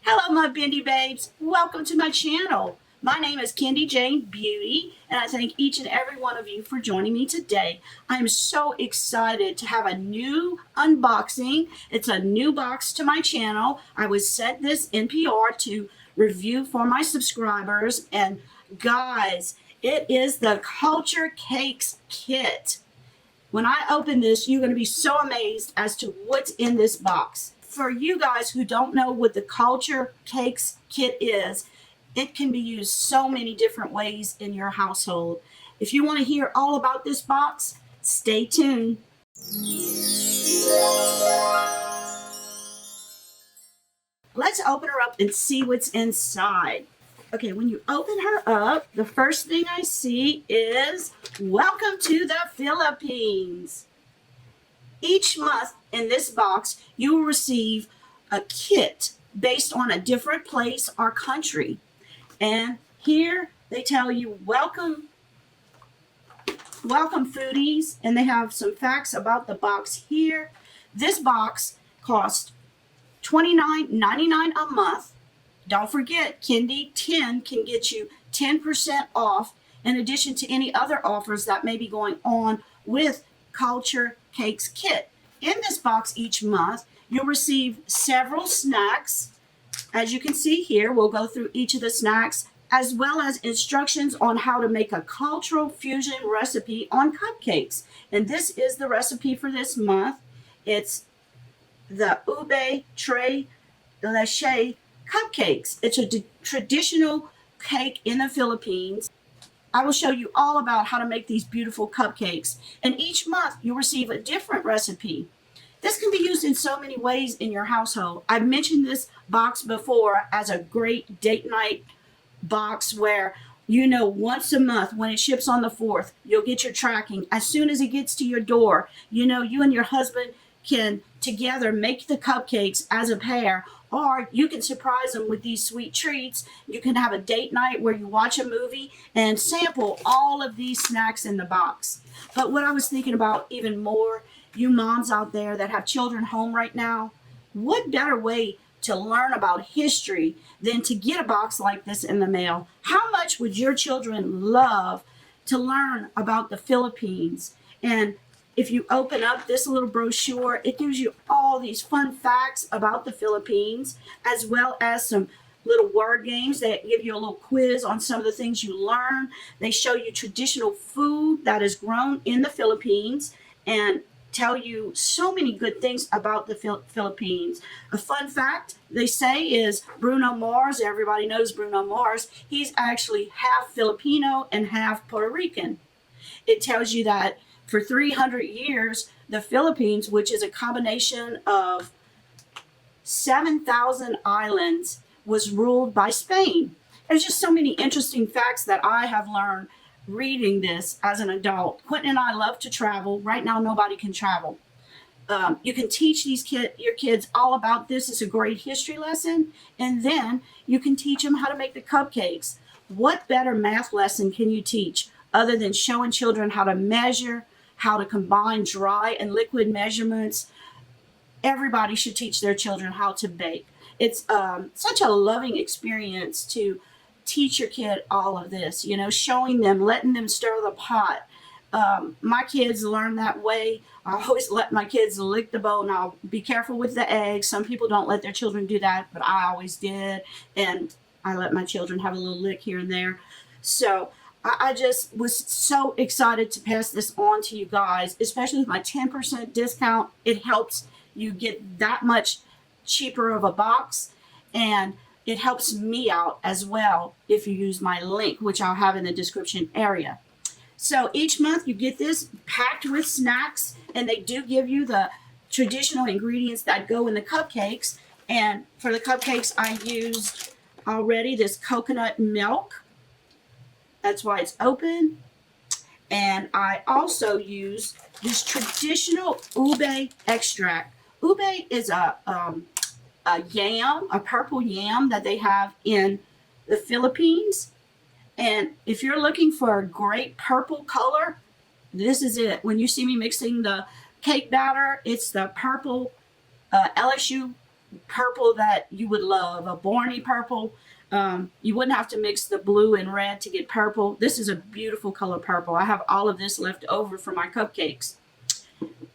Hello, my bendy babes. Welcome to my channel. My name is Kendy Jane Beauty, and I thank each and every one of you for joining me today. I'm so excited to have a new unboxing. It's a new box to my channel. I was sent this NPR to review for my subscribers, and guys, it is the Culture Cakes kit. When I open this, you're going to be so amazed as to what's in this box. For you guys who don't know what the Culture Cakes kit is, it can be used so many different ways in your household. If you want to hear all about this box, stay tuned. Let's open her up and see what's inside. Okay, when you open her up, the first thing I see is, welcome to the Philippines. Each month in this box, you will receive a kit based on a different place or country. And here they tell you, welcome foodies, and they have some facts about the box here. This box costs $29.99 a month. Don't forget, Kendy 10 can get you 10% off in addition to any other offers that may be going on with Culture Cakes kit. In this box each month, you'll receive several snacks. As you can see here, we'll go through each of the snacks, as well as instructions on how to make a cultural fusion recipe on cupcakes. And this is the recipe for this month. It's the Ube Tres Leches Cupcakes. It's a traditional cake in the Philippines. I will show you all about how to make these beautiful cupcakes. And each month you'll receive a different recipe. This can be used in so many ways in your household. I've mentioned this box before as a great date night box where, you know, once a month when it ships on the 4th, you'll get your tracking. As soon as it gets to your door, you know, you and your husband can together make the cupcakes as a pair, or you can surprise them with these sweet treats. You can have a date night where you watch a movie and sample all of these snacks in the box. But what I was thinking about even more, you moms out there that have children home right now, what better way to learn about history than to get a box like this in the mail? How much would your children love to learn about the Philippines? And if you open up this little brochure, it gives you all these fun facts about the Philippines, as well as some little word games that give you a little quiz on some of the things you learn. They show you traditional food that is grown in the Philippines and tell you so many good things about the Philippines. A fun fact they say is Bruno Mars. Everybody knows Bruno Mars. He's actually half Filipino and half Puerto Rican. It tells you that for 300 years, the Philippines, which is a combination of 7,000 islands, was ruled by Spain. There's just so many interesting facts that I have learned reading this as an adult. Quentin and I love to travel. Right now, nobody can travel. You can teach your kids all about this. It's a great history lesson. And then you can teach them how to make the cupcakes. What better math lesson can you teach other than showing children how to measure, how to combine dry and liquid measurements? Everybody should teach their children how to bake. It's such a loving experience to teach your kid all of this, you know, showing them, letting them stir the pot. My kids learn that way. I always let my kids lick the bowl. Now, be careful with the eggs. Some people don't let their children do that, but I always did. And I let my children have a little lick here and there. So I just was so excited to pass this on to you guys, especially with my 10% discount. It helps you get that much cheaper of a box, and it helps me out as well if you use my link, which I'll have in the description area. So each month you get this packed with snacks, and they do give you the traditional ingredients that go in the cupcakes. And for the cupcakes, I used already this coconut milk. That's why it's open. And I also use this traditional ube extract. Ube is a yam, a purple yam that they have in the Philippines. And if you're looking for a great purple color, this is it. When you see me mixing the cake batter, it's the purple LSU purple that you would love, a Borny purple. You wouldn't have to mix the blue and red to get purple. This is a beautiful color purple. I have all of this left over for my cupcakes.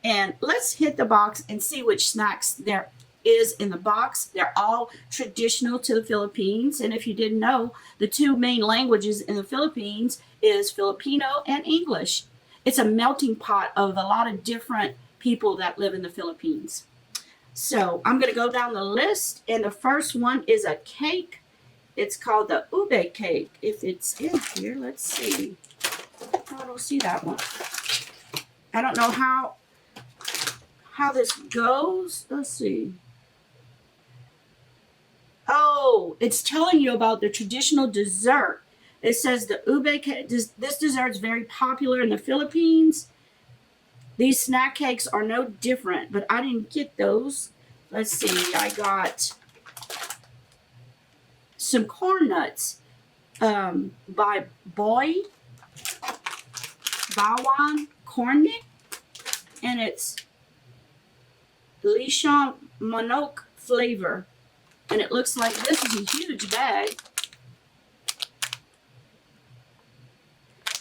And let's hit the box and see which snacks there is in the box. They're all traditional to the Philippines. And if you didn't know, the two main languages in the Philippines is Filipino and English. It's a melting pot of a lot of different people that live in the Philippines. So I'm going to go down the list, and the first one is a cake. It's called the ube cake. If it's in here, let's see. I don't see that one. I don't know how this goes. Let's see. Oh, it's telling you about the traditional dessert. It says the ube cake. This dessert is very popular in the Philippines. These snack cakes are no different, but I didn't get those. Let's see. I got some corn nuts by Bybel corn nick, and it's Leches manok flavor, and it looks like this is a huge bag.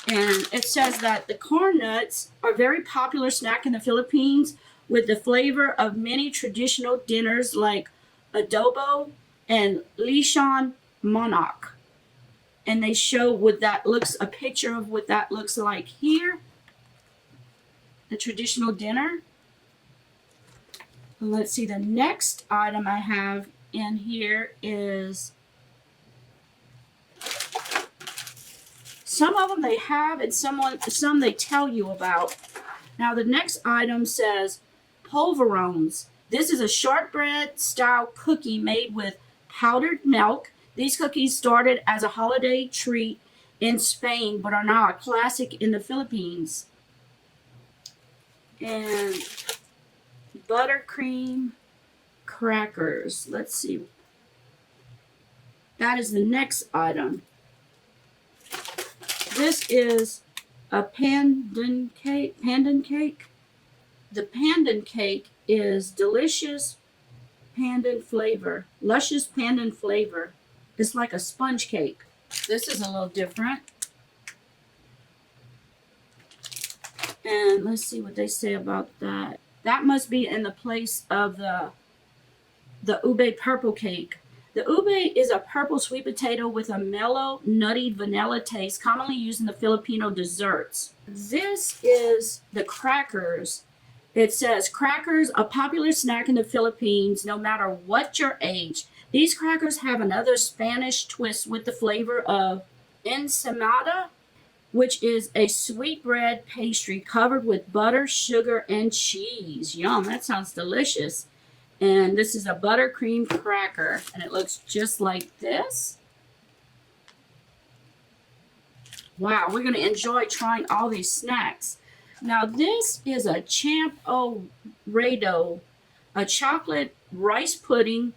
And it says that the corn nuts are a very popular snack in the Philippines with the flavor of many traditional dinners like adobo and lechon manok. And they show what that looks, a picture of what that looks like here. The traditional dinner. And let's see, the next item I have in here is, some of them they have and some they tell you about. Now the next item says polvorons. This is a shortbread style cookie made with powdered milk. These cookies started as a holiday treat in Spain, but are now a classic in the Philippines. And buttercream crackers. Let's see. That is the next item. This is a pandan cake. The pandan cake is delicious pandan flavor. Luscious pandan flavor. It's like a sponge cake. This is a little different. And let's see what they say about that. That must be in the place of the ube purple cake. The ube is a purple sweet potato with a mellow, nutty vanilla taste, commonly used in the Filipino desserts. This is the crackers. It says, crackers, a popular snack in the Philippines, no matter what your age. These crackers have another Spanish twist with the flavor of ensaimada, which is a sweetbread pastry covered with butter, sugar, and cheese. Yum, that sounds delicious. And this is a buttercream cracker, and it looks just like this. Wow, we're going to enjoy trying all these snacks. Now, this is a champorado, a chocolate rice pudding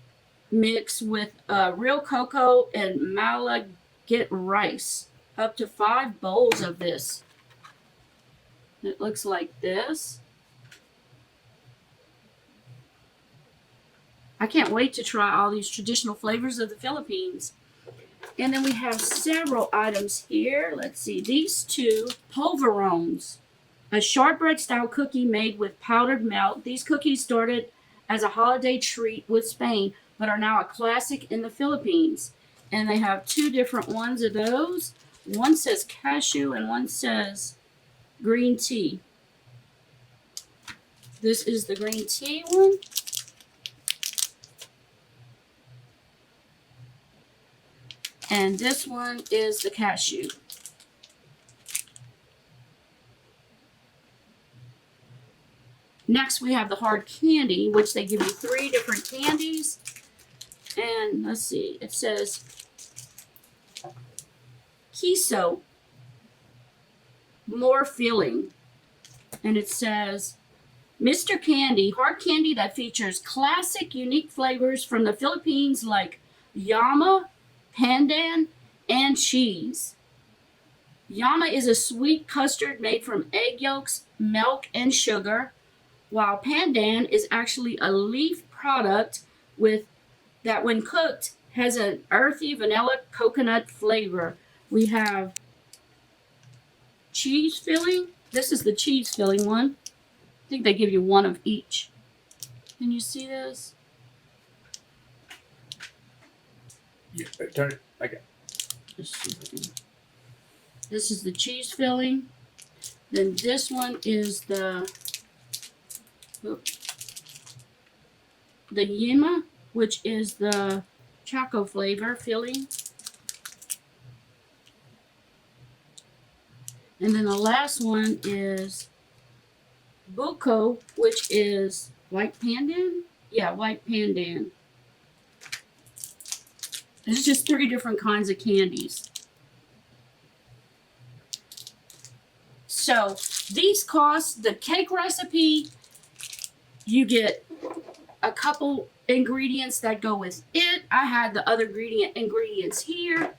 mix with real cocoa and malagit rice. Up to 5 bowls of this. It looks like this. I can't wait to try all these traditional flavors of the Philippines. And then we have several items here. Let's see. These two polvorons. A shortbread style cookie made with powdered milk. These cookies started as a holiday treat with Spain, but are now a classic in the Philippines. And they have 2 different ones of those. One says cashew and one says green tea. This is the green tea one. And this one is the cashew. Next we have the hard candy, which they give you 3 different candies. And let's see, it says queso, more filling. And it says Mr. Candy, hard candy that features classic unique flavors from the Philippines like llama, pandan, and cheese. Llama is a sweet custard made from egg yolks, milk, and sugar, while pandan is actually a leaf product with that when cooked has an earthy vanilla coconut flavor. We have cheese filling. This is the cheese filling one. I think they give you one of each. Can you see this? Yeah, turn it. Okay. This is the cheese filling. Then this one is the yema, which is the choco flavor filling. And then the last one is buko, which is white pandan. Yeah, white pandan. There's just 3 different kinds of candies. So these cost, the cake recipe, you get a couple ingredients that go with it. I had the other ingredients here.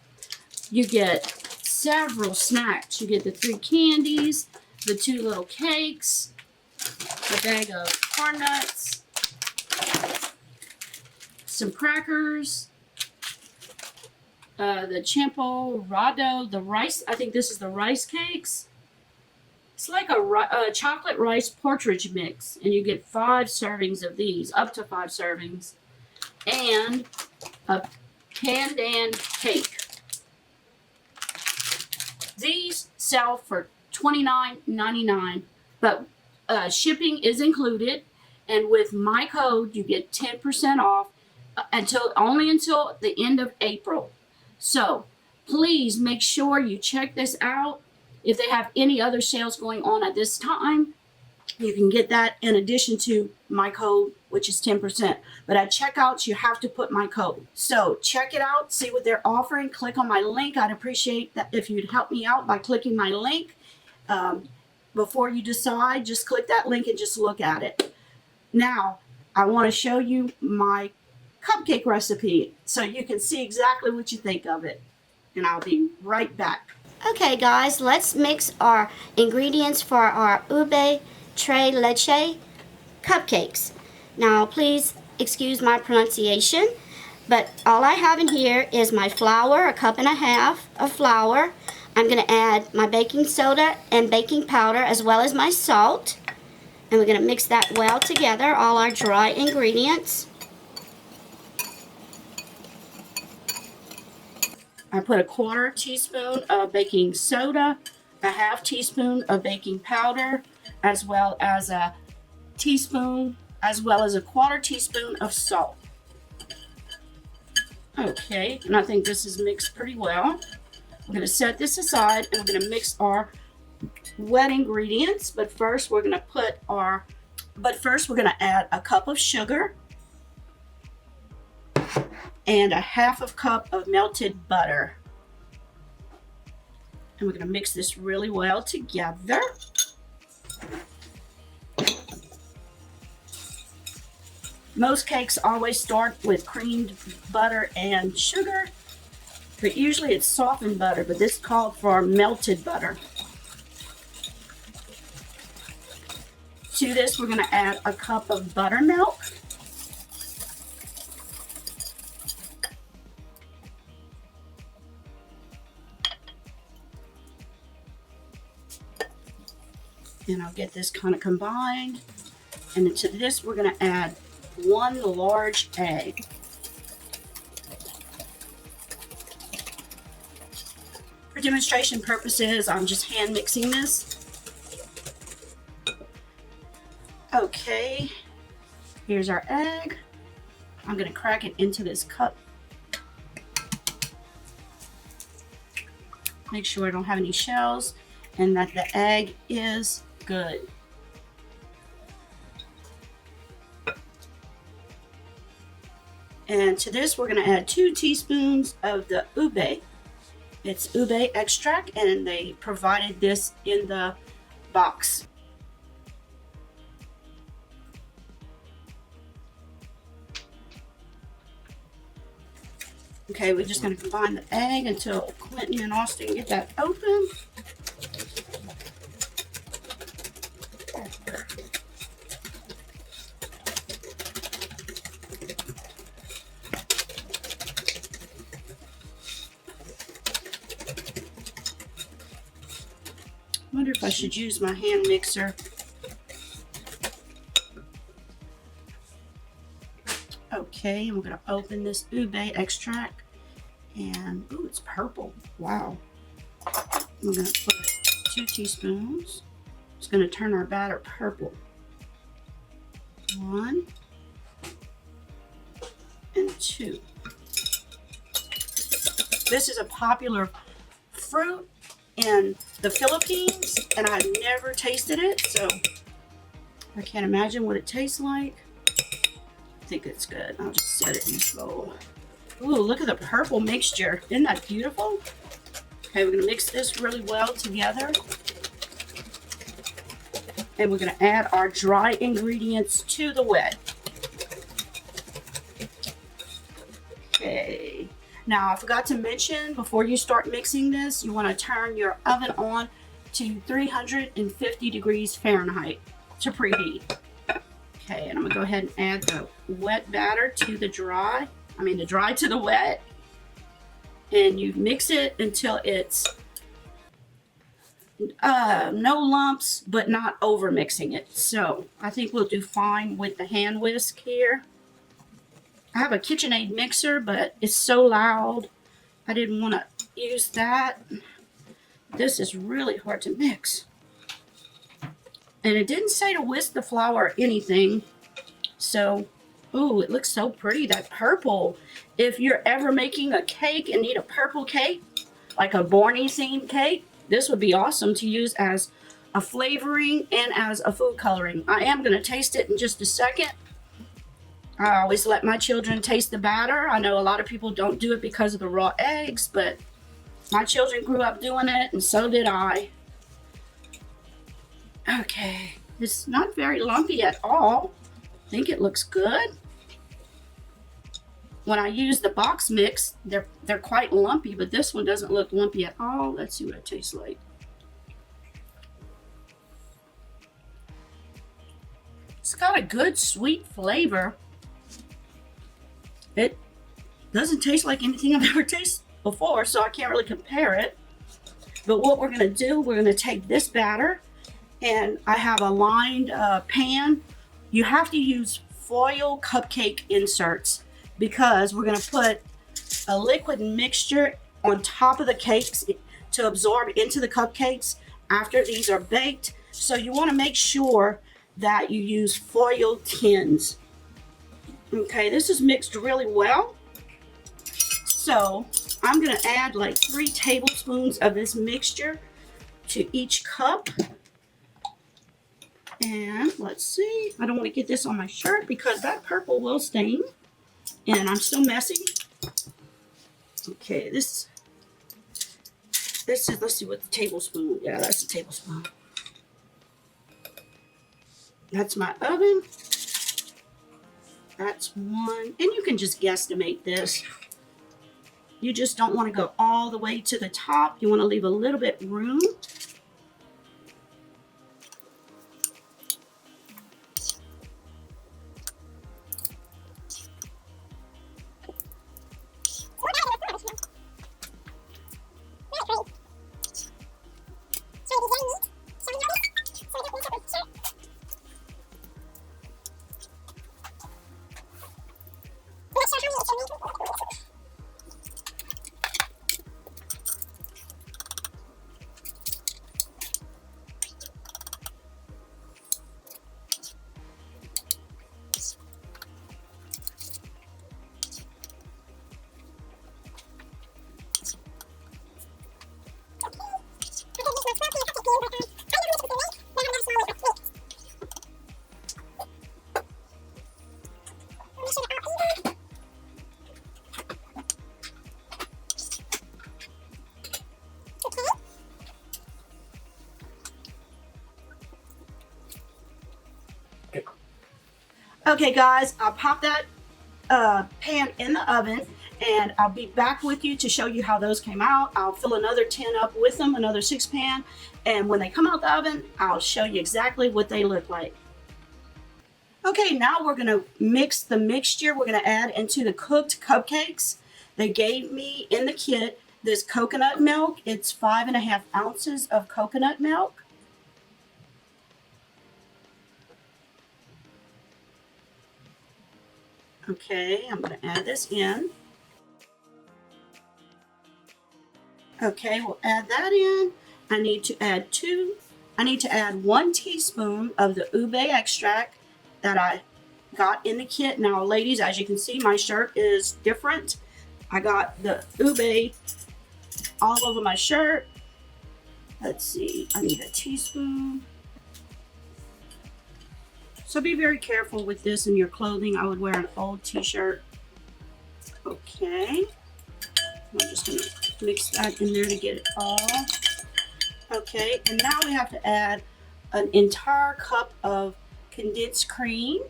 You get several snacks. You get the 3 candies, the 2 little cakes, a bag of corn nuts, some crackers, the champo rado, the rice. I think this is the rice cakes. It's like a chocolate rice porridge mix, and you get 5 servings of these, up to 5 servings, and a pandan cake. These sell for $29.99, but shipping is included, and with my code you get 10% off only until the end of April. So please make sure you check this out. If they have any other sales going on at this time, you can get that in addition to my code, which is 10%. But at checkout, you have to put my code. So check it out, see what they're offering. Click on my link. I'd appreciate that if you'd help me out by clicking my link. Before you decide, just click that link and just look at it. Now, I want to show you my cupcake recipe so you can see exactly what you think of it. And I'll be right back. Okay guys, let's mix our ingredients for our ube tres leche cupcakes. Now please excuse my pronunciation, but all I have in here is my flour, 1.5 cups of flour. I'm going to add my baking soda and baking powder as well as my salt. And we're going to mix that well together, all our dry ingredients. I put a 1/4 teaspoon of baking soda, a 1/2 teaspoon of baking powder, as well as a 1/4 teaspoon of salt. Okay, and I think this is mixed pretty well. We're going to set this aside and we're going to mix our wet ingredients. But first we're going to add a cup of sugar and a 1/2 cup of melted butter. And we're going to mix this really well together. Most cakes always start with creamed butter and sugar, but usually it's softened butter, but this called for melted butter. To this, we're going to add a cup of buttermilk. And I'll get this kind of combined. And into this, we're going to add 1 large egg. For demonstration purposes, I'm just hand mixing this. Okay, here's our egg. I'm going to crack it into this cup. Make sure I don't have any shells and that the egg is good. And to this, we're going to add 2 teaspoons of the ube. It's ube extract, and they provided this in the box. Okay, we're just going to combine the egg until Clinton and Austin get that open. wonder if I should use my hand mixer. Okay, I'm gonna open this ube extract, and ooh, it's purple. Wow. I'm gonna put 2 teaspoons. It's gonna turn our batter purple. 1 and 2. This is a popular fruit in the Philippines, and I've never tasted it, so I can't imagine what it tastes like. I think it's good. I'll just set it in this bowl. Ooh, look at the purple mixture. Isn't that beautiful? Okay, we're gonna mix this really well together. And we're gonna add our dry ingredients to the wet. Okay. Now, I forgot to mention, before you start mixing this, you wanna turn your oven on to 350 degrees Fahrenheit to preheat. Okay, and I'm gonna go ahead and add the wet batter to the dry. The dry to the wet. And you mix it until it's no lumps, but not over mixing it. So I think we'll do fine with the hand whisk here. I have a KitchenAid mixer, but it's so loud. I didn't want to use that. This is really hard to mix. And it didn't say to whisk the flour or anything. So, ooh, it looks so pretty, that purple. If you're ever making a cake and need a purple cake, like a Barney themed cake, this would be awesome to use as a flavoring and as a food coloring. I am going to taste it in just a second. I always let my children taste the batter. I know a lot of people don't do it because of the raw eggs, but my children grew up doing it, and so did I. Okay, it's not very lumpy at all. I think it looks good. When I use the box mix, they're quite lumpy, but this one doesn't look lumpy at all. Let's see what it tastes like. It's got a good sweet flavor. It doesn't taste like anything I've ever tasted before, so I can't really compare it. But what we're gonna do, we're gonna take this batter, and I have a lined pan. You have to use foil cupcake inserts, because we're going to put a liquid mixture on top of the cakes to absorb into the cupcakes after these are baked. So you want to make sure that you use foil tins. Okay, this is mixed really well. So I'm going to add like 3 tablespoons of this mixture to each cup. And let's see, I don't want to get this on my shirt because that purple will stain. And I'm still messy. Okay, this is, let's see what the tablespoon, yeah, that's a tablespoon. That's my oven. That's 1, and you can just guesstimate this. You just don't want to go all the way to the top. You want to leave a little bit room. Okay guys, I'll pop that pan in the oven, and I'll be back with you to show you how those came out. I'll fill another tin up with them, another 6 pan, and when they come out the oven, I'll show you exactly what they look like. Okay, now we're gonna mix the mixture. We're gonna add into the cooked cupcakes. They gave me in the kit this coconut milk. It's 5.5 ounces of coconut milk. Okay, I'm going to add this in. Okay, we'll add that in. I need to add 1 teaspoon of the ube extract that I got in the kit. Now, ladies, as you can see, my shirt is different. I got the ube all over my shirt. Let's see, I need a teaspoon. So be very careful with this in your clothing. I would wear an old t-shirt. Okay. I'm just going to mix that in there to get it all. Okay, and now we have to add an entire cup of condensed cream.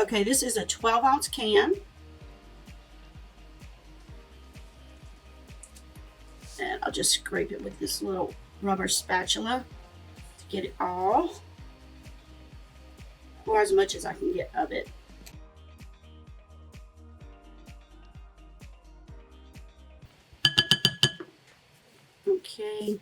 Okay, this is a 12-ounce can. And I'll just scrape it with this little rubber spatula to get it all, or as much as I can get of it. Okay,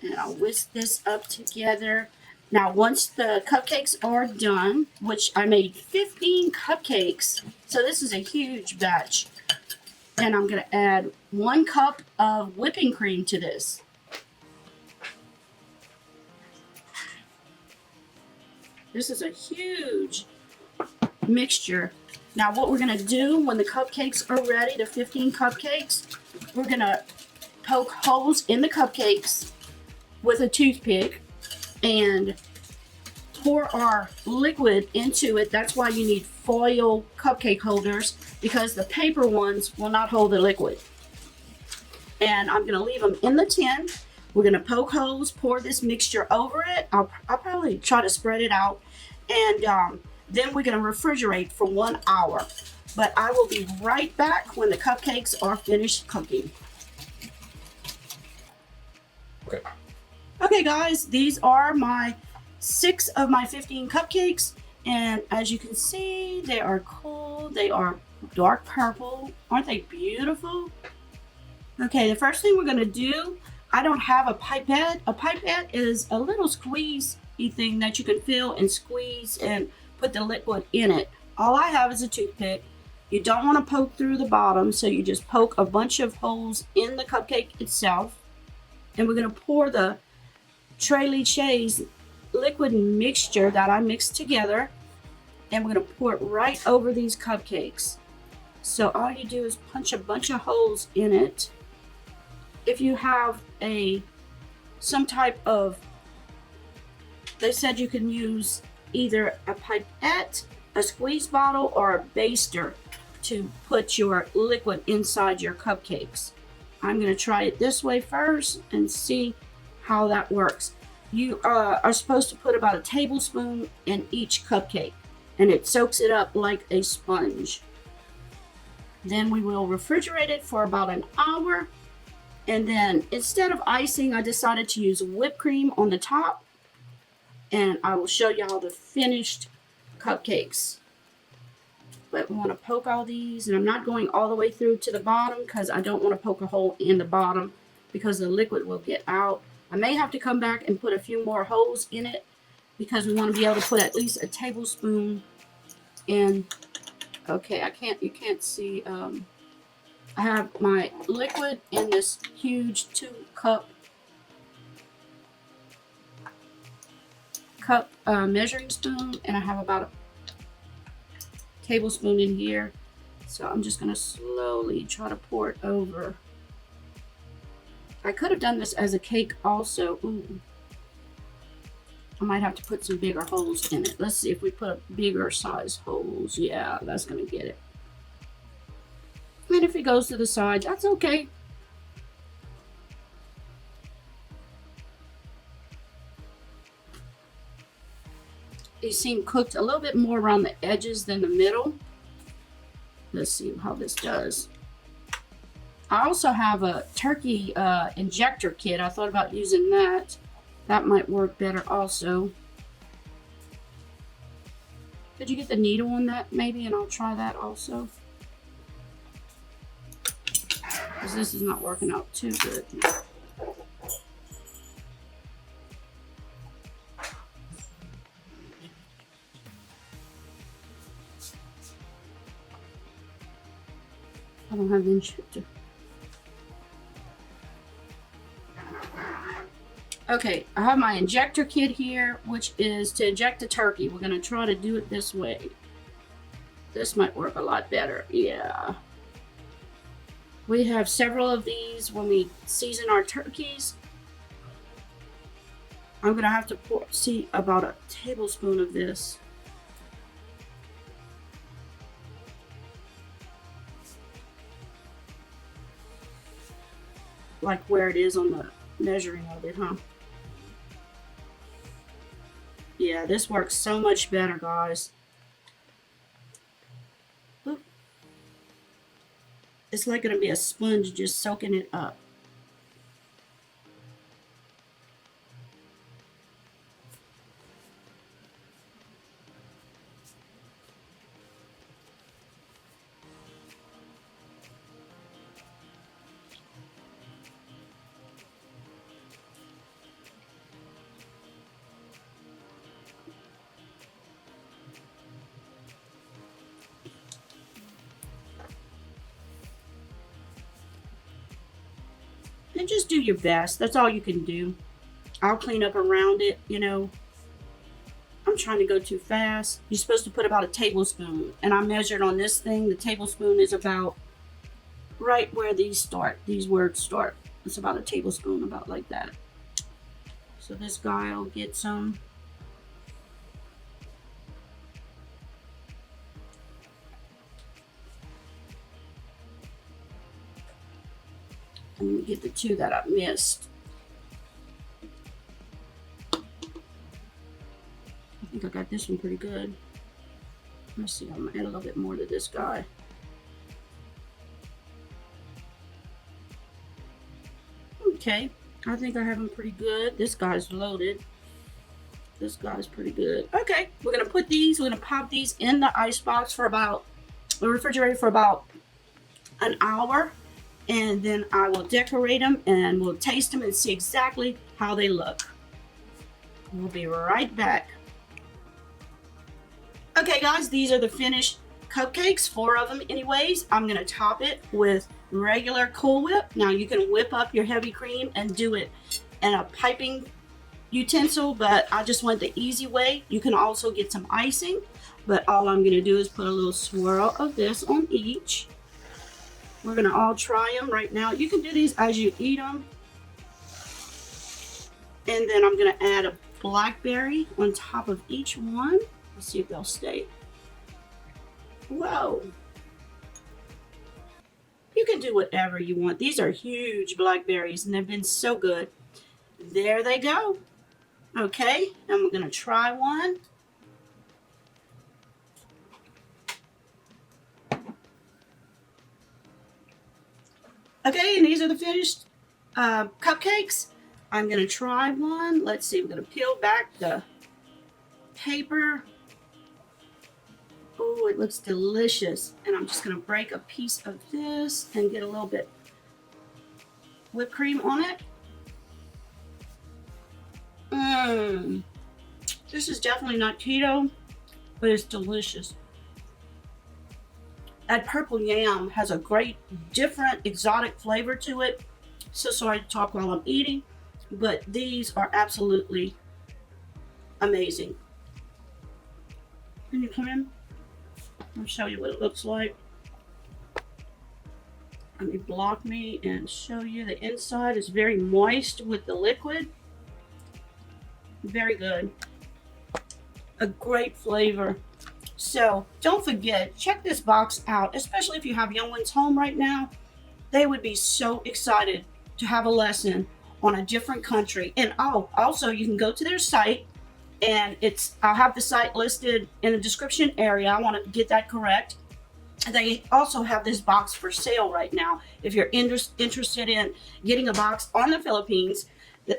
and I'll whisk this up together. Now, once the cupcakes are done, which I made 15 cupcakes, so this is a huge batch, and I'm going to add 1 cup of whipping cream to this. This is a huge mixture. Now, what we're going to do when the cupcakes are ready, the 15 cupcakes, we're going to poke holes in the cupcakes with a toothpick and pour our liquid into it. That's why you need foil cupcake holders, because the paper ones will not hold the liquid. And I'm going to leave them in the tin. We're going to poke holes, pour this mixture over it. I'll probably try to spread it out. And then we're going to refrigerate for 1 hour. But I will be right back when the cupcakes are finished cooking. Okay. Okay, guys, these are my 6 of my 15 cupcakes. And as you can see, they are cool. They are dark purple. Aren't they beautiful? Okay, the first thing we're going to do, I don't have a pipette. A pipette is a little squeeze-y thing that you can fill and squeeze and put the liquid in it. All I have is a toothpick. You don't want to poke through the bottom, so you just poke a bunch of holes in the cupcake itself. And we're going to pour the Leches liquid mixture that I mixed together, and we're going to pour it right over these cupcakes. So all you do is punch a bunch of holes in it. If you have some type of, they said you can use either a pipette, a squeeze bottle, or a baster to put your liquid inside your cupcakes. I'm going to try it this way first and see how that works. You are supposed to put about a tablespoon in each cupcake, and it soaks it up like a sponge. Then we will refrigerate it for about an hour. And then instead of icing, I decided to use whipped cream on the top. And I will show y'all the finished cupcakes. But we want to poke all these. And I'm not going all the way through to the bottom because I don't want to poke a hole in the bottom because the liquid will get out. I may have to come back and put a few more holes in it because we want to be able to put at least a tablespoon in. Okay, you can't see. I have my liquid in this huge 2-cup measuring spoon, and I have about a tablespoon in here. So I'm just going to slowly try to pour it over. I could have done this as a cake also. Ooh. I might have to put some bigger holes in it. Let's see if we put bigger size holes. Yeah, that's going to get it. And if it goes to the side, that's okay. These seem cooked a little bit more around the edges than the middle. Let's see how this does. I also have a turkey injector kit. I thought about using that. That might work better also. Could you get the needle on that maybe, and I'll try that also. because this is not working out too good. I don't have the injector. Okay, I have my injector kit here, which is to inject the turkey. We're gonna try to do it this way. This might work a lot better. Yeah. We have several of these when we season our turkeys. I'm gonna have to pour, see, about a tablespoon of this. Like where it is on the measuring of it, huh? Yeah, this works so much better, guys. Oop. It's like gonna be a sponge just soaking it up. And just do your best. That's all you can do. I'll clean up around it, you know. I'm trying to go too fast. You're supposed to put about a tablespoon. And I measured on this thing, the tablespoon is about right where these start. These words start. It's about a tablespoon, about like that. So this guy will get some. I'm going to get the two that I missed. I think I got this one pretty good. Let's see, I'm going to add a little bit more to this guy. Okay, I think I have them pretty good. This guy's loaded. This guy's pretty good. Okay, we're going to put these, we're going to pop these in the ice box for about, the refrigerator for about an hour. And then I will decorate them and we'll taste them and see exactly how they look. We'll be right back. Okay guys, these are the finished cupcakes, 4 of them anyways. I'm gonna top it with regular Cool Whip. Now you can whip up your heavy cream and do it in a piping utensil, but I just went the easy way. You can also get some icing, but all I'm gonna do is put a little swirl of this on each. We're gonna all try them right now. You can do these as you eat them. And then I'm gonna add a blackberry on top of each one. Let's see if they'll stay. Whoa. You can do whatever you want. These are huge blackberries and they've been so good. There they go. Okay, and we're gonna try one. Okay, and these are the finished cupcakes. I'm gonna try one. Let's see, we're gonna peel back the paper. Oh, it looks delicious. And I'm just gonna break a piece of this and get a little bit whipped cream on it. This is definitely not keto, but it's delicious. That purple yam has a great, different, exotic flavor to it. So sorry to talk while I'm eating, but these are absolutely amazing. Can you come in? I'll show you what it looks like. Let me block me and show you the inside is very moist with the liquid. Very good. A great flavor. So don't forget, check this box out, especially if you have young ones home right now. They would be so excited to have a lesson on a different country. And oh, also you can go to their site, and I'll have the site listed in the description area. I want to get that correct. They also have this box for sale right now. If you're interested in getting a box on the Philippines,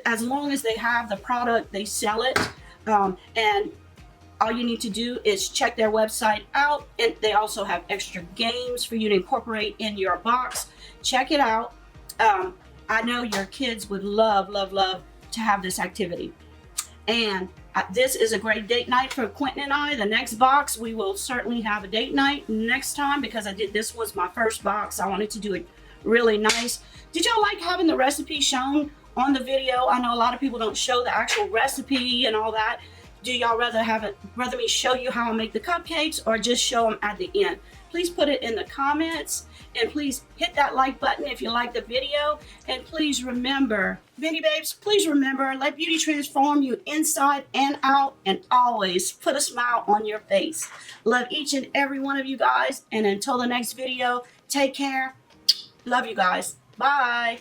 as long as they have the product, they sell it. And all you need to do is check their website out, and they also have extra games for you to incorporate in your box. Check it out. I know your kids would love to have this activity. And this is a great date night for Quentin and I. The next box, we will certainly have a date night next time, because this was my first box. I wanted to do it really nice. Did y'all like having the recipe shown on the video? I know a lot of people don't show the actual recipe and all that. Do y'all rather me show you how I make the cupcakes, or just show them at the end? Please put it in the comments, and please hit that like button if you like the video. And please remember, Beauty Babes, please remember, let beauty transform you inside and out, and always put a smile on your face. Love each and every one of you guys, and until the next video, take care. Love you guys. Bye.